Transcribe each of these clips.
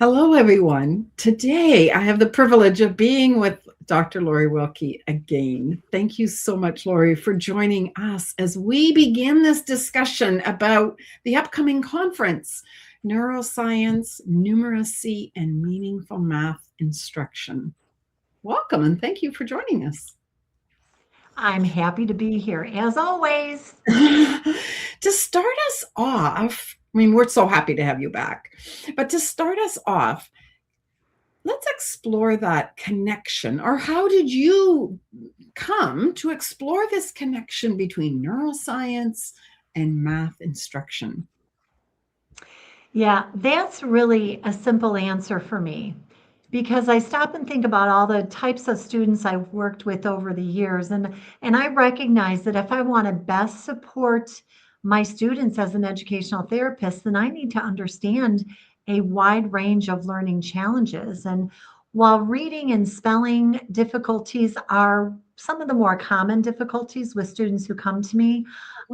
Hello, everyone. Today, I have the privilege of being with Dr. Lorri Wilke again. Thank you so much, Lorri, for joining us as we begin this discussion about the upcoming conference, Neuroscience, Numeracy, and Meaningful Math Instruction. Welcome, and thank you for joining us. I'm happy to be here, as always. To start us off, we're so happy to have you back, but to start us off, let's explore that connection, or how did you come to explore this connection between neuroscience and math instruction? Yeah, that's really a simple answer for me because I stop and think about all the types of students I've worked with over the years. And I recognize that if I want to best support my students as an educational therapist, then I need to understand a wide range of learning challenges. And while reading and spelling difficulties are some of the more common difficulties with students who come to me,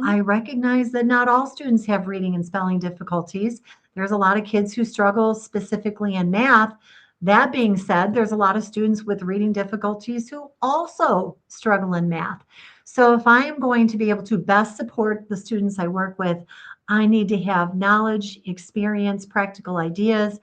I recognize that not all students have reading and spelling difficulties. There's a lot of kids who struggle specifically in math. That being said, there's a lot of students with reading difficulties who also struggle in math. So if I am going to be able to best support the students I work with, I need to have knowledge, experience, practical ideas.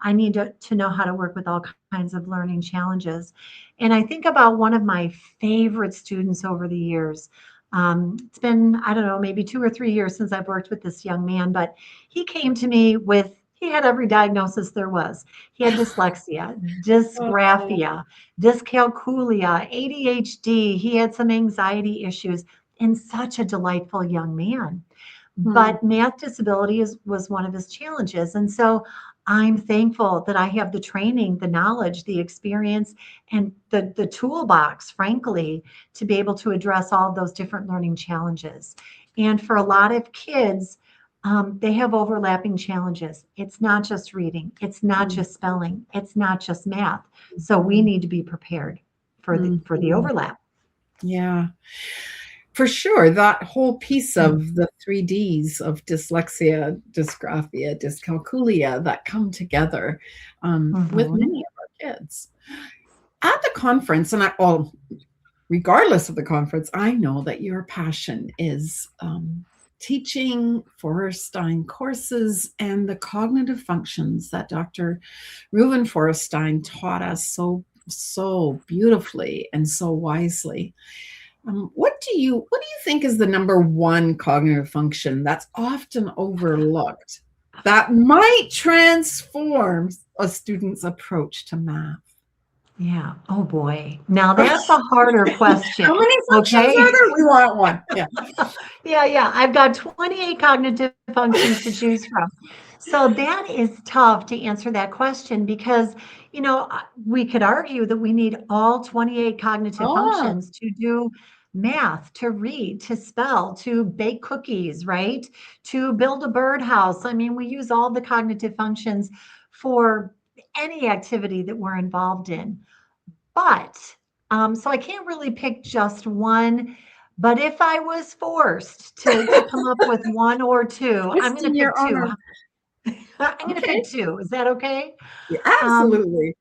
I need to know how to work with all kinds of learning challenges. And I think about one of my favorite students over the years. It's been, I don't know, maybe 2 or 3 years since I've worked with this young man, but he came to me with, he had every diagnosis there was. He had dyslexia, dysgraphia, dyscalculia, ADHD. He had some anxiety issues, and such a delightful young man. But math disability was one of his challenges. And so I'm thankful that I have the training, the knowledge, the experience, and the toolbox, frankly, to be able to address all of those different learning challenges. And for a lot of kids, they have overlapping challenges. It's not just reading, it's not just spelling, it's not just math. So we need to be prepared for the overlap. Yeah. For sure, that whole piece of the 3 Ds of dyslexia, dysgraphia, dyscalculia that come together with many of our kids. At the conference, regardless of the conference, I know that your passion is teaching Feuerstein courses and the cognitive functions that Dr. Reuven Feuerstein taught us so beautifully and so wisely. What do you think is the number one cognitive function that's often overlooked that might transform a student's approach to math? Yeah. Oh boy. Now that's a harder question. How many functions are there? We want one. Yeah. Yeah. I've got 28 cognitive functions to choose from. So that is tough to answer that question because, we could argue that we need all 28 cognitive functions to do math, to read, to spell, to bake cookies, right? To build a birdhouse. I mean, we use all the cognitive functions for any activity that we're involved in. But so I can't really pick just one. But if I was forced to come up with one or two, I'm going to pick two. I'm going to pick two. Is that okay? Yeah, absolutely.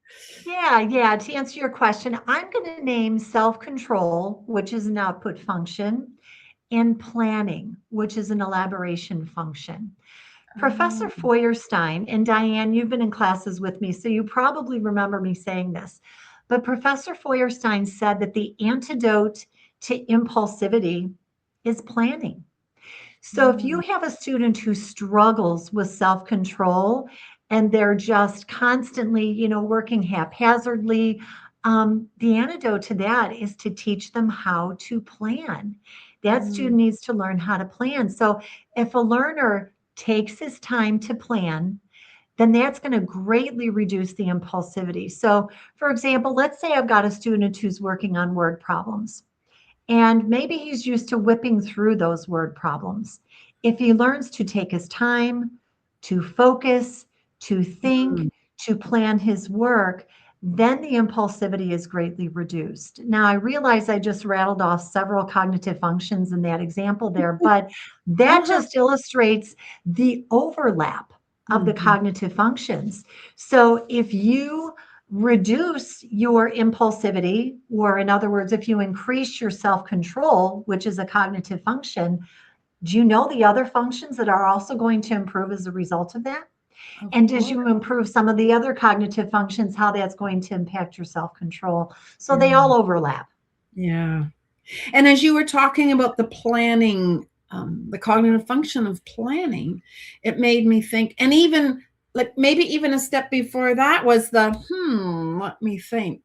Yeah. To answer your question, I'm going to name self-control, which is an output function, and planning, which is an elaboration function. Professor Feuerstein, and Diane, you've been in classes with me, so you probably remember me saying this. But Professor Feuerstein said that the antidote to impulsivity is planning. So if you have a student who struggles with self-control and they're just constantly, working haphazardly, the antidote to that is to teach them how to plan. That student needs to learn how to plan. So if a learner takes his time to plan, then that's going to greatly reduce the impulsivity. So, for example, let's say I've got a student who's working on word problems, and maybe he's used to whipping through those word problems. If he learns to take his time, to focus, to think, to plan his work, then the impulsivity is greatly reduced. Now, I realize I just rattled off several cognitive functions in that example there, but that just illustrates the overlap of the cognitive functions. So if you reduce your impulsivity, or in other words, if you increase your self-control, which is a cognitive function, do you know the other functions that are also going to improve as a result of that? And as you improve some of the other cognitive functions, how that's going to impact your self-control. So they all overlap. Yeah. And as you were talking about the planning, the cognitive function of planning, it made me think, and even like maybe even a step before that was the, let me think.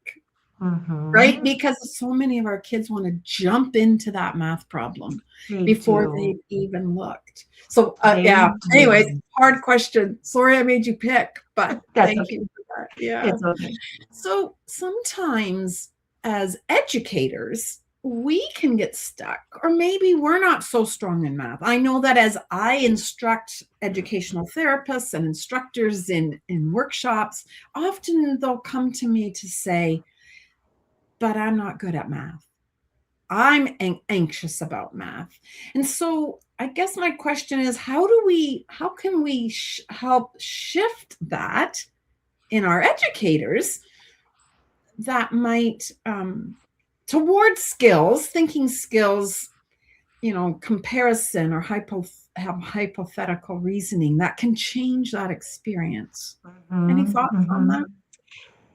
Right? Because so many of our kids want to jump into that math problem before they've even looked. So, yeah. Anyways, hard question. Sorry I made you pick, but thank you for that. Yeah. It's okay. So sometimes as educators, we can get stuck, or maybe we're not so strong in math. I know that as I instruct educational therapists and instructors in workshops, often they'll come to me to say, but I'm not good at math. I'm anxious about math. And so I guess my question is, how can we help shift that in our educators that might towards skills, thinking skills, comparison or hypothetical reasoning that can change that experience. Any thoughts on that?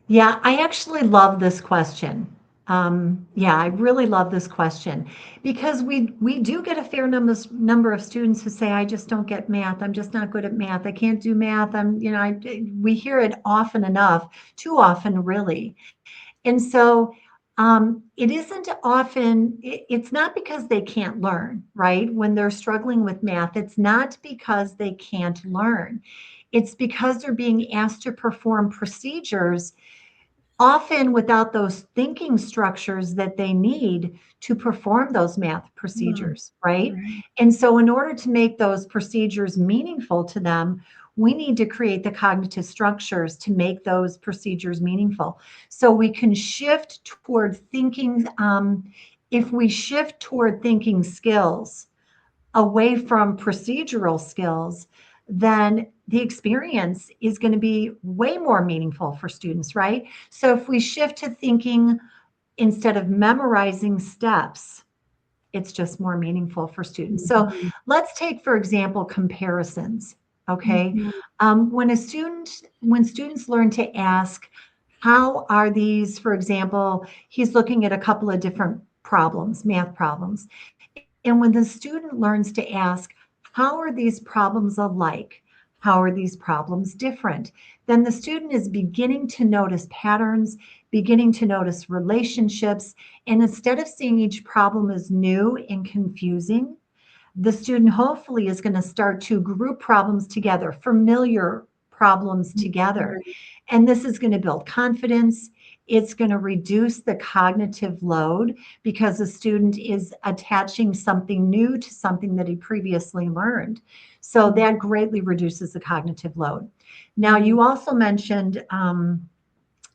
Yeah, I actually love this question. I really love this question because we do get a fair number of students who say, I just don't get math. I'm just not good at math. I can't do math. We hear it often enough, too often, really. And so it isn't often, it's not because they can't learn, right? When they're struggling with math, it's not because they can't learn. It's because they're being asked to perform procedures often without those thinking structures that they need to perform those math procedures, right? And so in order to make those procedures meaningful to them, we need to create the cognitive structures to make those procedures meaningful. So we can shift toward thinking, if we shift toward thinking skills away from procedural skills, then the experience is going to be way more meaningful for students, right? So if we shift to thinking instead of memorizing steps, it's just more meaningful for students. So let's take, for example, comparisons. Okay. When students learn to ask, how are these, for example, he's looking at a couple of different problems, math problems. And when the student learns to ask, how are these problems alike? How are these problems different? Then the student is beginning to notice patterns, beginning to notice relationships. And instead of seeing each problem as new and confusing, the student hopefully is going to start to group problems together, familiar problems together. And this is going to build confidence. It's going to reduce the cognitive load because the student is attaching something new to something that he previously learned. So that greatly reduces the cognitive load. Now, you also mentioned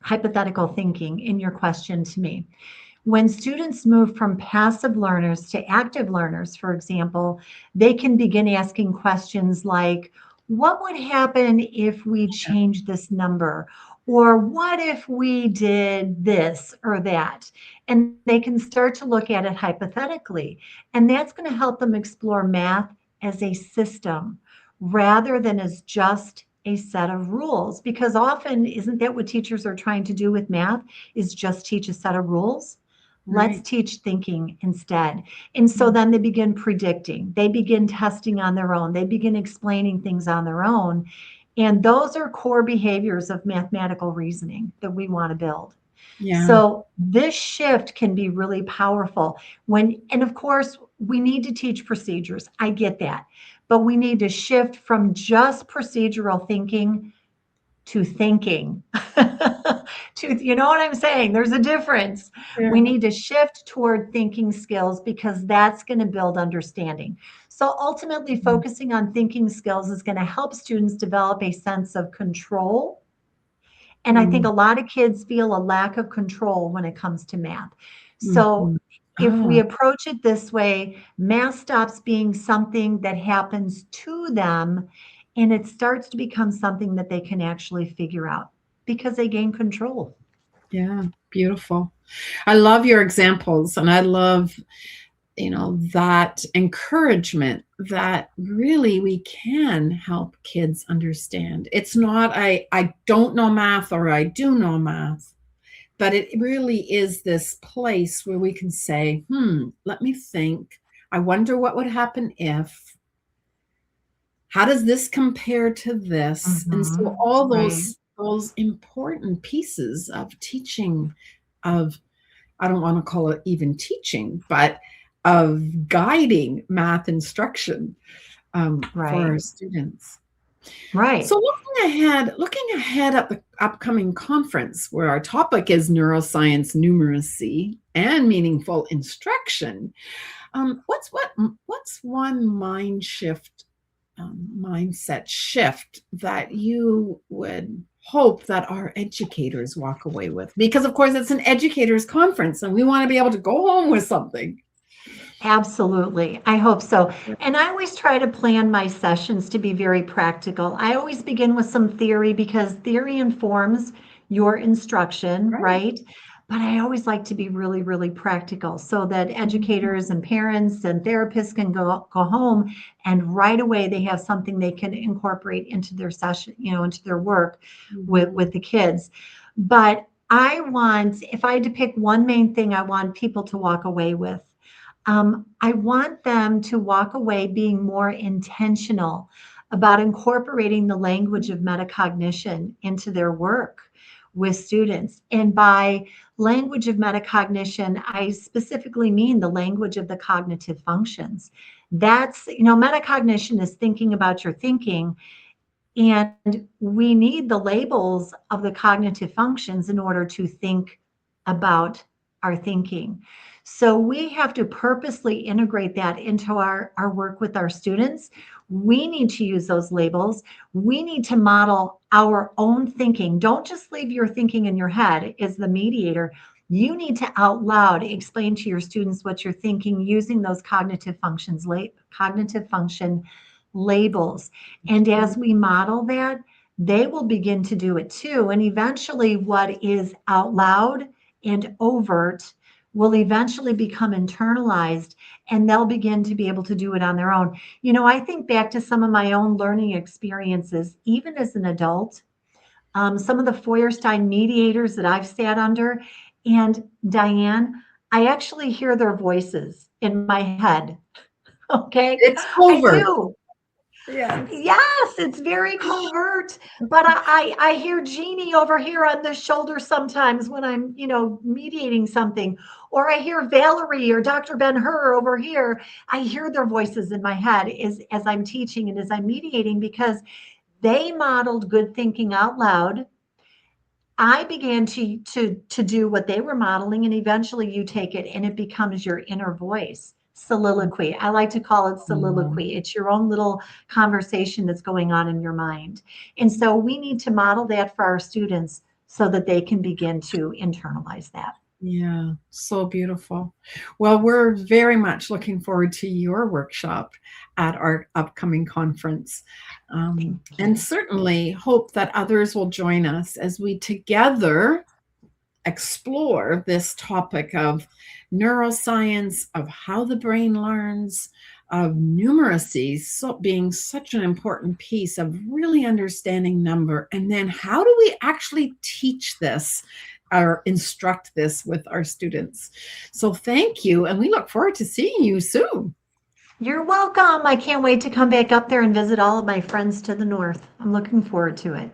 hypothetical thinking in your question to me. When students move from passive learners to active learners, for example, they can begin asking questions like, what would happen if we changed this number? Or what if we did this or that? And they can start to look at it hypothetically. And that's going to help them explore math as a system rather than as just a set of rules. Because often, isn't that what teachers are trying to do with math, is just teach a set of rules? Let's teach thinking instead. And so then they begin predicting. They begin testing on their own. They begin explaining things on their own. And those are core behaviors of mathematical reasoning that we want to build. So this shift can be really powerful and of course, we need to teach procedures. I get that. But we need to shift from just procedural thinking to thinking. You know what I'm saying? There's a difference. We need to shift toward thinking skills because that's going to build understanding. So ultimately, focusing on thinking skills is going to help students develop a sense of control. And I think a lot of kids feel a lack of control when it comes to math. So if we approach it this way, math stops being something that happens to them and it starts to become something that they can actually figure out because they gain control. Yeah, beautiful. I love your examples, and I love, that encouragement that really we can help kids understand. It's not I don't know math or I do know math, but it really is this place where we can say, let me think. I wonder what would happen if. How does this compare to this? And so all Right. those important pieces of teaching, of, I don't want to call it even teaching, but of guiding math instruction for Right. our students. Right. So looking ahead at the upcoming conference, where our topic is neuroscience, numeracy, and meaningful instruction, what's one mindset shift that you would hope that our educators walk away with? Because of course it's an educators conference and we want to be able to go home with something. Absolutely. I hope so. And I always try to plan my sessions to be very practical. I always begin with some theory because theory informs your instruction, right? But I always like to be really, really practical so that educators and parents and therapists can go home and right away they have something they can incorporate into their session, into their work with the kids. But if I had to pick one main thing I want people to walk away with, I want them to walk away being more intentional about incorporating the language of metacognition into their work with students. And by language of metacognition, I specifically mean the language of the cognitive functions. Metacognition is thinking about your thinking, and we need the labels of the cognitive functions in order to think about our thinking. So we have to purposely integrate that into our work with our students. We need to use those labels. We need to model our own thinking. Don't just leave your thinking in your head as the mediator. You need to out loud explain to your students what you're thinking using those cognitive function labels. And as we model that, they will begin to do it too. And eventually, what is out loud and overt will eventually become internalized, and they'll begin to be able to do it on their own. I think back to some of my own learning experiences, even as an adult, some of the Feuerstein mediators that I've sat under. And Diane, I actually hear their voices in my head. Okay. It's I covert. do. Yes. Yes, it's very covert, but I hear Jeannie over here on the shoulder sometimes when I'm, mediating something, or I hear Valerie or Dr. Ben-Hur over here. I hear their voices in my head as I'm teaching and as I'm mediating because they modeled good thinking out loud. I began to do what they were modeling, and eventually you take it and it becomes your inner voice. Soliloquy. I like to call it soliloquy. It's your own little conversation that's going on in your mind. And so we need to model that for our students so that they can begin to internalize that. Yeah, so beautiful. Well, we're very much looking forward to your workshop at our upcoming conference. And certainly hope that others will join us as we together explore this topic of neuroscience, of how the brain learns, of numeracy being such an important piece of really understanding number. And then how do we actually teach this or instruct this with our students? So thank you. And we look forward to seeing you soon. You're welcome. I can't wait to come back up there and visit all of my friends to the north. I'm looking forward to it.